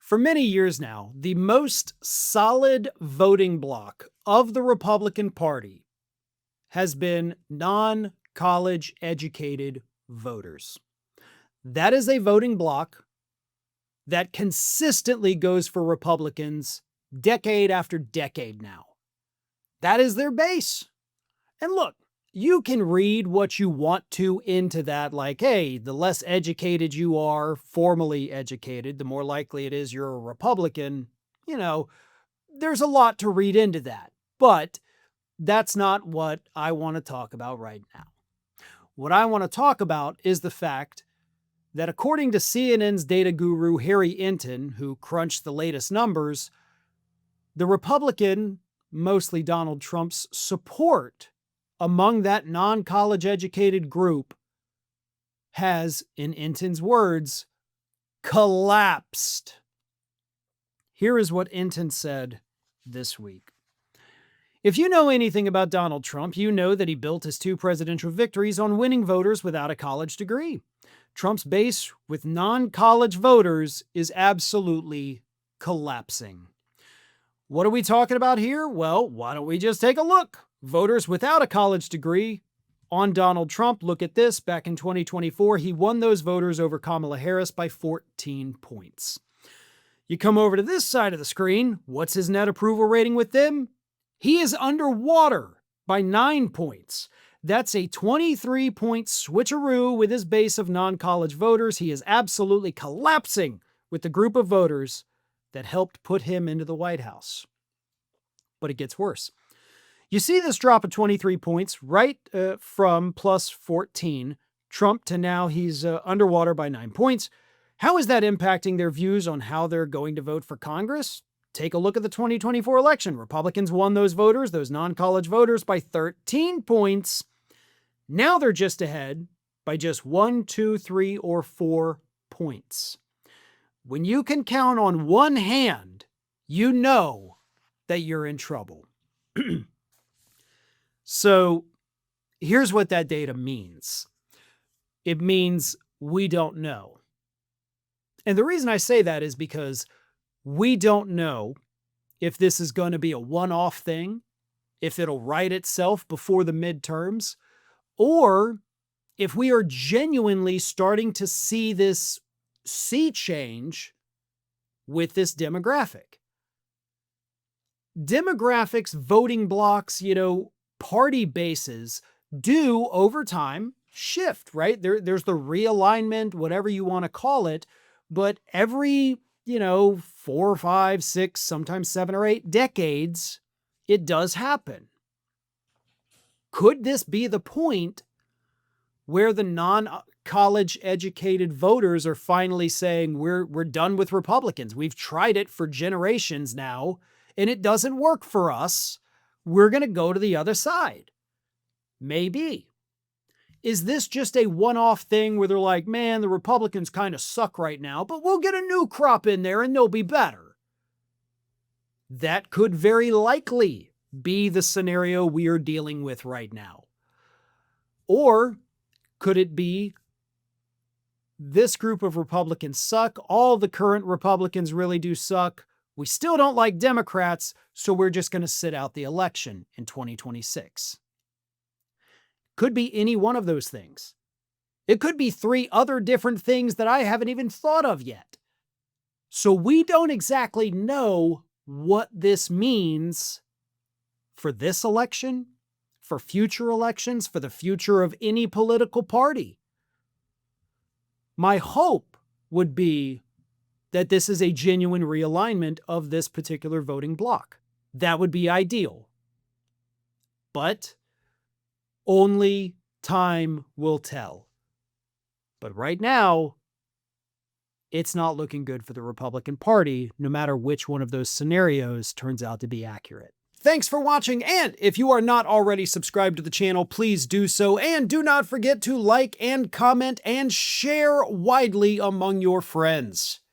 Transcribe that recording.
For many years now, the most solid voting bloc of the Republican Party has been non-college educated voters. That is a voting bloc that consistently goes for Republicans decade after decade now. That is their base. And look, you can read what you want to into that, like, hey, the less educated you are, formally educated, the more likely it is you're a Republican. There's a lot to read into that. But that's not what I want to talk about right now. What I want to talk about is the fact that according to CNN's data guru Harry Enten, who crunched the latest numbers, the Republican, mostly Donald Trump's, support among that non-college educated group has, in Enten's words, collapsed. Here is what Enten said this week. If you know anything about Donald Trump, you know that he built his 2 presidential victories on winning voters without a college degree. Trump's base with non-college voters is absolutely collapsing. What are we talking about here? Well, why don't we just take a look? Voters without a college degree on Donald Trump. Look at this. Back in 2024, he won those voters over Kamala Harris by 14 points. You come over to this side of the screen. What's his net approval rating with them? He is underwater by 9 points. That's a 23-point switcheroo with his base of non-college voters. He is absolutely collapsing with the group of voters that helped put him into the White House. But it gets worse. You see this drop of 23 points right from plus 14, Trump, to now he's underwater by 9 points. How is that impacting their views on how they're going to vote for Congress? Take a look at the 2024 election. Republicans won those voters, those non-college voters, by 13 points. Now they're just ahead by just 1, 2, 3, or 4 points. When you can count on one hand, you know that you're in trouble. So here's what that data means. It means we don't know. And the reason I say that is because we don't know if this is going to be a one-off thing, if it'll right itself before the midterms, or if we are genuinely starting to see this sea change with this demographic. Demographics, voting blocks, party bases do over time shift, right? There's the realignment, whatever you want to call it, but every 4, 5, 6, sometimes 7 or 8 decades, it does happen. Could this be the point where the non-college educated voters are finally saying, we're done with Republicans. We've tried it for generations now, and it doesn't work for us. We're going to go to the other side. Maybe. Is this just a one-off thing where they're like, man, the Republicans kind of suck right now, but we'll get a new crop in there and they'll be better? That could very likely be the scenario we are dealing with right now. Or could it be this group of Republicans suck, all the current Republicans really do suck, we still don't like Democrats, so we're just going to sit out the election in 2026? Could be any one of those things. It could be 3 other different things that I haven't even thought of yet. So we don't exactly know what this means for this election, for future elections, for the future of any political party. My hope would be that this is a genuine realignment of this particular voting bloc. That would be ideal. But only time will tell. But right now, it's not looking good for the Republican Party, no matter which one of those scenarios turns out to be accurate. Thanks for watching, and if you are not already subscribed to the channel, please do so, and do not forget to like and comment and share widely among your friends.